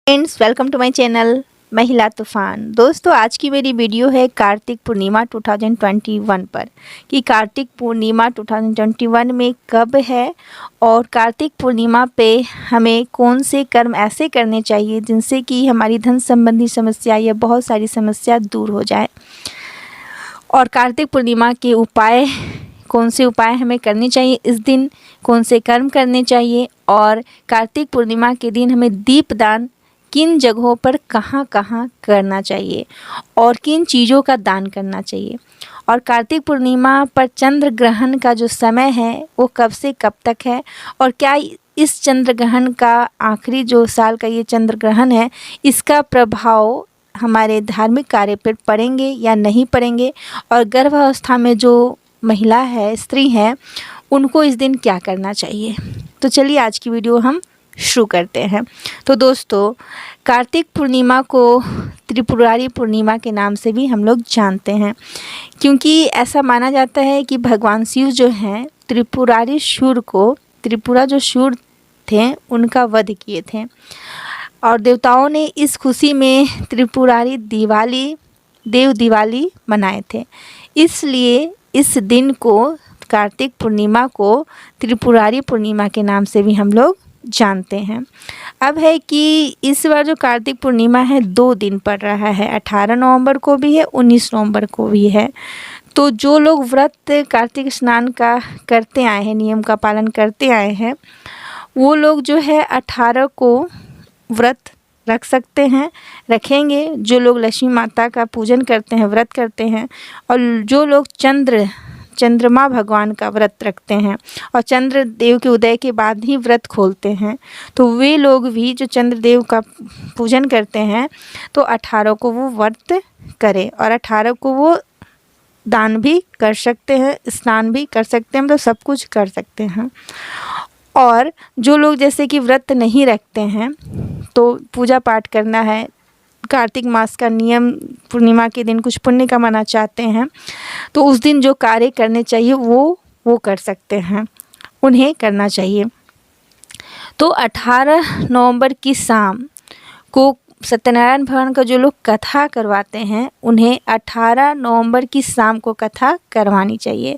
Friends, welcome to my channel Mahila Toofan. दोस्तों, आज की मेरी वीडियो है कार्तिक पूर्णिमा 2021 पर कि कार्तिक पूर्णिमा 2021 में कब है और कार्तिक पूर्णिमा पे हमें कौन से कर्म ऐसे करने चाहिए जिनसे कि हमारी धन संबंधी समस्या या बहुत सारी समस्या दूर हो जाए। और कार्तिक पूर्णिमा के उपाय, कौन से उपाय हमें करने चाहिए इस दिन, कौन से कर्म करने चाहिए, और कार्तिक पूर्णिमा के दिन हमें दीपदान किन जगहों पर कहाँ कहाँ करना चाहिए और किन चीज़ों का दान करना चाहिए। और कार्तिक पूर्णिमा पर चंद्र ग्रहण का जो समय है वो कब से कब तक है, और क्या इस चंद्र ग्रहण का आखिरी जो साल का ये चंद्र ग्रहण है इसका प्रभाव हमारे धार्मिक कार्य पर पड़ेंगे या नहीं पड़ेंगे, और गर्भावस्था में जो महिला है, स्त्री है, उनको इस दिन क्या करना चाहिए। तो चलिए आज की वीडियो हम शुरू करते हैं। तो दोस्तों, कार्तिक पूर्णिमा को त्रिपुरारी पूर्णिमा के नाम से भी हम लोग जानते हैं, क्योंकि ऐसा माना जाता है कि भगवान शिव जो हैं त्रिपुरारी शूर को, त्रिपुरा जो शूर थे उनका वध किए थे, और देवताओं ने इस खुशी में त्रिपुरारी देव दिवाली मनाए थे। इसलिए इस दिन को, कार्तिक पूर्णिमा को त्रिपुरारी पूर्णिमा के नाम से भी हम लोग जानते हैं। अब है कि इस बार जो कार्तिक पूर्णिमा है 2 दिन पड़ रहा है, 18 नवंबर को भी है, 19 नवंबर को भी है। तो जो लोग व्रत कार्तिक स्नान का करते आए हैं, नियम का पालन करते आए हैं, वो लोग जो है 18 को व्रत रख सकते हैं, रखेंगे। जो लोग लक्ष्मी माता का पूजन करते हैं, व्रत करते हैं, और जो लोग चंद्रमा भगवान का व्रत रखते हैं और चंद्र देव के उदय के बाद ही व्रत खोलते हैं, तो वे लोग भी जो चंद्र देव का पूजन करते हैं तो 18 को वो व्रत करें, और 18 को वो दान भी कर सकते हैं, स्नान भी कर सकते हैं, मतलब सब कुछ कर सकते हैं। और जो लोग जैसे कि व्रत नहीं रखते हैं, तो पूजा पाठ करना है, कार्तिक मास का नियम, पूर्णिमा के दिन कुछ पुण्य कमाना चाहते हैं, तो उस दिन जो कार्य करने चाहिए वो कर सकते हैं, उन्हें करना चाहिए। तो 18 नवंबर की शाम को सत्यनारायण भगवान का जो लोग कथा करवाते हैं, उन्हें 18 नवंबर की शाम को कथा करवानी चाहिए।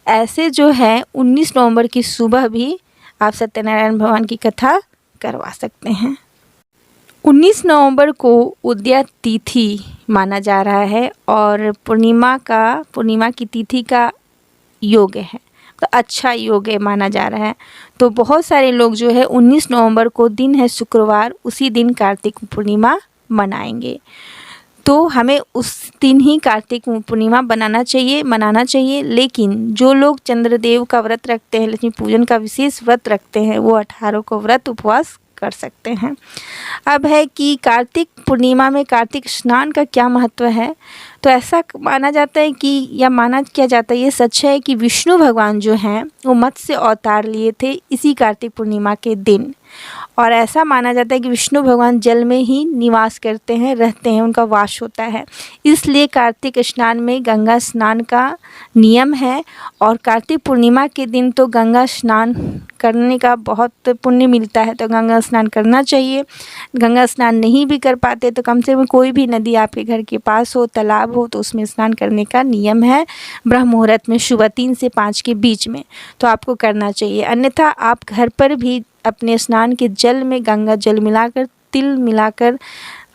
ऐसे जो है 19 नवंबर की सुबह भी आप सत्यनारायण भगवान की कथा करवा सकते हैं। 19 नवंबर को उदया तिथि माना जा रहा है और पूर्णिमा की तिथि का योग है, तो अच्छा योग है माना जा रहा है। तो बहुत सारे लोग जो है 19 नवंबर को दिन है शुक्रवार, उसी दिन कार्तिक पूर्णिमा मनाएंगे। तो हमें उस दिन ही कार्तिक पूर्णिमा मनाना चाहिए। लेकिन जो लोग चंद्रदेव का व्रत रखते हैं, लक्ष्मी पूजन का विशेष व्रत रखते हैं, वो 18 को व्रत उपवास कर सकते हैं। अब है कि कार्तिक पूर्णिमा में कार्तिक स्नान का क्या महत्व है। तो ऐसा माना जाता है कि, या माना किया जाता है, ये सच है कि विष्णु भगवान जो हैं वो मत्स्य अवतार लिए थे इसी कार्तिक पूर्णिमा के दिन, और ऐसा माना जाता है कि विष्णु भगवान जल में ही निवास करते हैं, रहते हैं, उनका वास होता है। इसलिए कार्तिक स्नान में गंगा स्नान का नियम है, और कार्तिक पूर्णिमा के दिन तो गंगा स्नान करने का बहुत पुण्य मिलता है, तो गंगा स्नान करना चाहिए। गंगा स्नान नहीं भी कर पाते तो कम से कम कोई भी नदी आपके घर के पास हो, तालाब हो, तो उसमें स्नान करने का नियम है ब्रह्म मुहूर्त में सुबह 3 से 5 के बीच में, तो आपको करना चाहिए। अन्यथा आप घर पर भी अपने स्नान के जल में गंगा जल मिलाकर, तिल मिलाकर,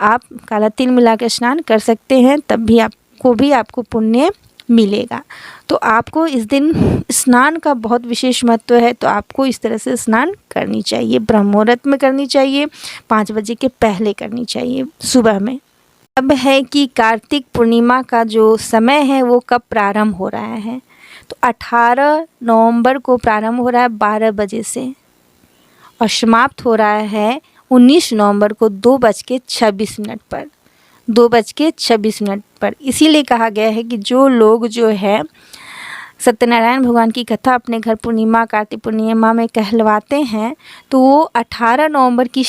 आप काला तिल मिलाकर स्नान कर सकते हैं, तब भी आपको पुण्य मिलेगा। तो आपको इस दिन स्नान का बहुत विशेष महत्व है, तो आपको इस तरह से स्नान करनी चाहिए। ब्रह्म मुहूर्त में करनी चाहिए, 5 बजे के पहले करनी चाहिए सुबह में। अब है कि कार्तिक पूर्णिमा का जो समय है वो कब प्रारंभ हो रहा है। तो 18 नवंबर को प्रारंभ हो रहा है 12 बजे से, और समाप्त हो रहा है 19 नवंबर को 2:26 पर, 2:26 पर। इसीलिए कहा गया है कि जो लोग जो है सत्यनारायण भगवान की कथा अपने घर कार्तिक पूर्णिमा में कहलवाते हैं, तो वो 18 नवंबर की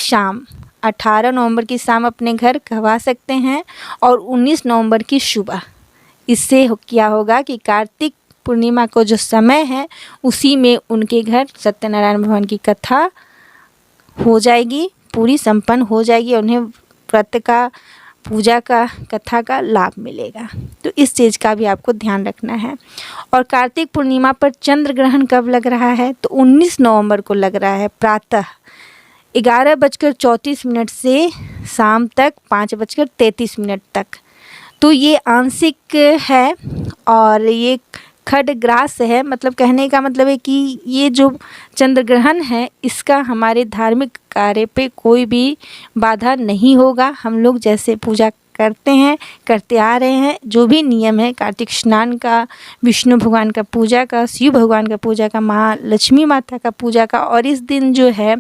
शाम अपने घर कहवा सकते हैं, और 19 नवंबर की सुबह। इससे क्या होगा कि कार्तिक पूर्णिमा को जो समय है उसी में उनके घर सत्यनारायण भगवान की कथा हो जाएगी, पूरी संपन्न हो जाएगी और उन्हें व्रत का, पूजा का, कथा का लाभ मिलेगा। तो इस चीज़ का भी आपको ध्यान रखना है। और कार्तिक पूर्णिमा पर चंद्र ग्रहण कब लग रहा है? तो 19 नवंबर को लग रहा है, प्रातः 11:34 से शाम तक 5:33 तक। तो ये आंशिक है और ये खडग्रास है, मतलब कहने का मतलब है कि ये जो चंद्र ग्रहण है इसका हमारे धार्मिक कार्य पे कोई भी बाधा नहीं होगा। हम लोग जैसे पूजा करते हैं, करते आ रहे हैं, जो भी नियम है कार्तिक स्नान का, विष्णु भगवान का पूजा का, शिव भगवान का पूजा का, माँ लक्ष्मी माता का पूजा का, और इस दिन जो है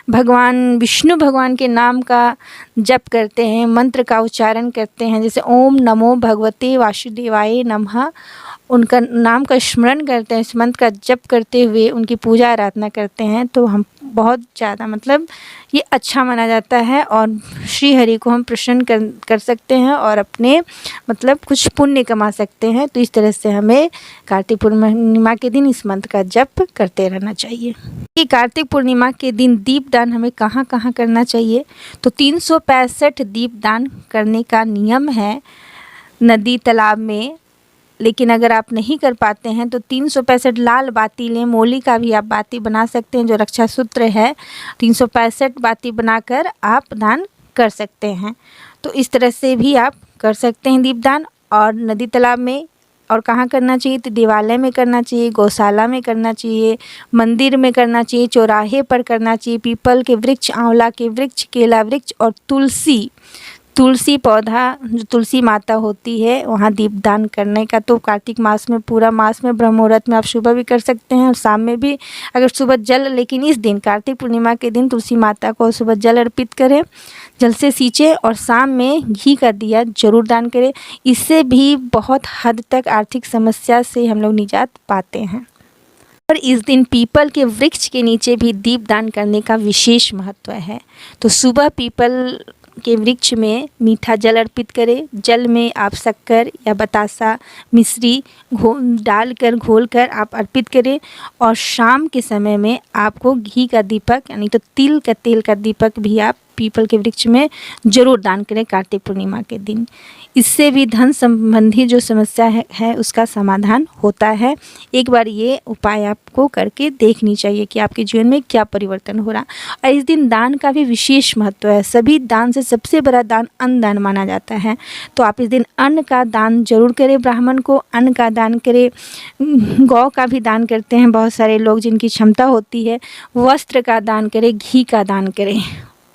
भगवान विष्णु भगवान के नाम का जप करते हैं, मंत्र का उच्चारण करते हैं, जैसे ओम नमो भगवते वासुदेवाय नमः, उनका नाम का स्मरण करते हैं, इस मंत्र का जप करते हुए उनकी पूजा आराधना करते हैं, तो हम बहुत ज़्यादा मतलब ये अच्छा माना जाता है और श्री हरि को हम प्रसन्न कर सकते हैं और अपने मतलब कुछ पुण्य कमा सकते हैं। तो इस तरह से हमें कार्तिक पूर्णिमा के दिन इस मंत्र का जप करते रहना चाहिए। कि कार्तिक पूर्णिमा के दिन दीपदान हमें कहाँ कहाँ करना चाहिए? तो 365 दीपदान करने का नियम है नदी तालाब में। लेकिन अगर आप नहीं कर पाते हैं तो 365 लाल बाती लें, मोली का भी आप बाती बना सकते हैं, जो रक्षा सूत्र है 365 बाती बनाकर आप दान कर सकते हैं। तो इस तरह से भी आप कर सकते हैं दीपदान। और नदी तालाब में और कहाँ करना चाहिए? तो देवालय में करना चाहिए, गौशाला में करना चाहिए, मंदिर में करना चाहिए, चौराहे पर करना चाहिए, पीपल के वृक्ष, आंवला के वृक्ष, केला वृक्ष और तुलसी पौधा, जो तुलसी माता होती है, वहाँ दीपदान करने का। तो कार्तिक मास में, पूरा मास में ब्रह्म मुहूर्त में आप सुबह भी कर सकते हैं और शाम में भी अगर सुबह जल, लेकिन इस दिन कार्तिक पूर्णिमा के दिन तुलसी माता को सुबह जल अर्पित करें, जल से सींचे, और शाम में घी का दिया जरूर दान करें। इससे भी बहुत हद तक आर्थिक समस्या से हम लोग निजात पाते हैं। और इस दिन पीपल के वृक्ष के नीचे भी दीपदान करने का विशेष महत्व है। तो सुबह पीपल के वृक्ष में मीठा जल अर्पित करें, जल में आप शक्कर या बतासा, मिश्री डालकर घोलकर आप अर्पित करें, और शाम के समय में आपको घी का दीपक यानी तो तिल का तेल का दीपक भी आप पीपल के वृक्ष में जरूर दान करें कार्तिक पूर्णिमा के दिन। इससे भी धन संबंधी जो समस्या है उसका समाधान होता है। एक बार ये उपाय आपको करके देखनी चाहिए कि आपके जीवन में क्या परिवर्तन हो रहा। और इस दिन दान का भी विशेष महत्व है। सभी दान से सबसे बड़ा दान अन्न दान माना जाता है। तो आप इस दिन अन्न का दान जरूर करें, ब्राह्मण को अन्न का दान करें, गौ का भी दान करते हैं बहुत सारे लोग जिनकी क्षमता होती है, वस्त्र का दान करें, घी का दान करें।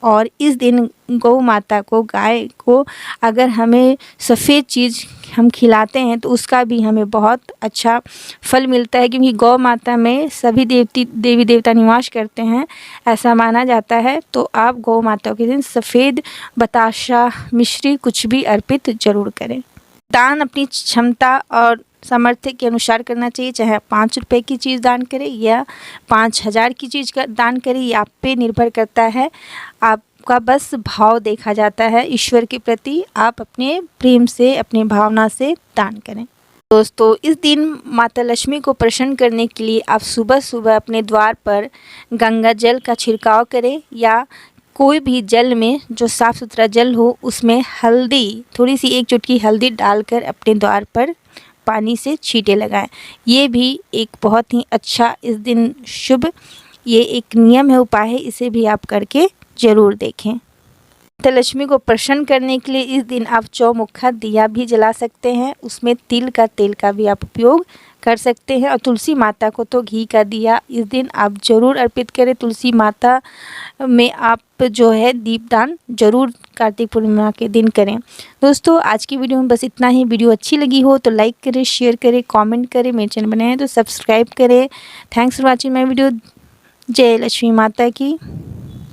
और इस दिन गौ माता को, गाय को अगर हमें सफ़ेद चीज़ हम खिलाते हैं तो उसका भी हमें बहुत अच्छा फल मिलता है, क्योंकि गौ माता में सभी देवी देवता निवास करते हैं, ऐसा माना जाता है। तो आप गौ माता के दिन सफ़ेद बताशा, मिश्री कुछ भी अर्पित जरूर करें। दान अपनी क्षमता और सामर्थ्य के अनुसार करना चाहिए, चाहे 5 रुपये की चीज़ दान करें या 5000 की चीज़ का दान करें, ये आप पे निर्भर करता है। आपका बस भाव देखा जाता है ईश्वर के प्रति, आप अपने प्रेम से, अपने भावना से दान करें। दोस्तों, इस दिन माता लक्ष्मी को प्रसन्न करने के लिए आप सुबह सुबह अपने द्वार पर गंगा जल का छिड़काव करें, या कोई भी जल में जो साफ़ सुथरा जल हो उसमें हल्दी, थोड़ी सी 1 चुटकी हल्दी डालकर अपने द्वार पर पानी से छींटे लगाएं। ये भी एक बहुत ही अच्छा इस दिन शुभ ये एक नियम है, उपाय है, इसे भी आप करके ज़रूर देखें। माता लक्ष्मी को प्रसन्न करने के लिए इस दिन आप चौमुखा दिया भी जला सकते हैं, उसमें तिल का तेल का भी आप उपयोग कर सकते हैं। और तुलसी माता को तो घी का दिया इस दिन आप ज़रूर अर्पित करें। तुलसी माता में आप जो है दीपदान जरूर कार्तिक पूर्णिमा के दिन करें। दोस्तों, आज की वीडियो में बस इतना ही। वीडियो अच्छी लगी हो तो लाइक करें, शेयर करें, कमेंट करें, मेरे चैनल बनाए हैं तो सब्सक्राइब करें। Thanks for watching my video. जय लक्ष्मी माता की।